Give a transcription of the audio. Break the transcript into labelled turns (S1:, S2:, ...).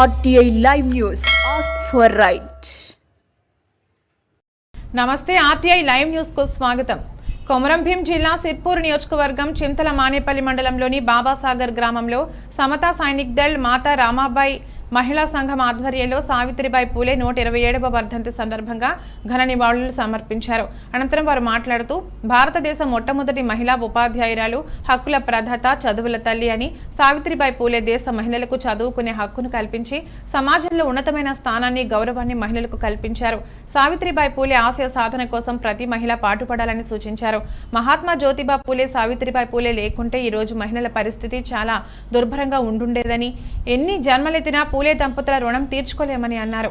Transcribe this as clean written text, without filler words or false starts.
S1: RTI Live News. Ask for right.
S2: నమస్తే RTI live news కు స్వాగతం. కొమరం భీం జిల్లా సిర్పూర్ నియోజకవర్గం చింతల మానేపల్లి మండలంలోని బాబాసాగర్ గ్రామంలో సమతా సైనిక్ దళ్ మాతా రామాబాయి మహిళా సంఘం ఆధ్వర్యంలో సావిత్రిబాయి పూలే 127వ వర్ధంతి సందర్భంగా ఘన నివాళులు సమర్పించారు. అనంతరం వారు మాట్లాడుతూ భారతదేశ మొట్టమొదటి మహిళా ఉపాధ్యాయురాలు, హక్కుల ప్రదాత, చదువుల తల్లి అని సావిత్రిబాయి పూలే దేశ మహిళలకు చదువుకునే హక్కును కల్పించి సమాజంలో ఉన్నతమైన స్థానాన్ని, గౌరవాన్ని మహిళలకు కల్పించారు. సావిత్రిబాయి పూలే ఆశయ సాధన కోసం ప్రతి మహిళ పాటుపడాలని సూచించారు. మహాత్మా జ్యోతిబా పూలే, సావిత్రిబాయి పూలే లేకుంటే ఈ రోజు మహిళల పరిస్థితి చాలా దుర్భరంగా ఉండుండేదని, ఎన్ని జన్మలెత్తినా పూలే దంపతుల రుణం తీర్చుకోలేమని అన్నారు.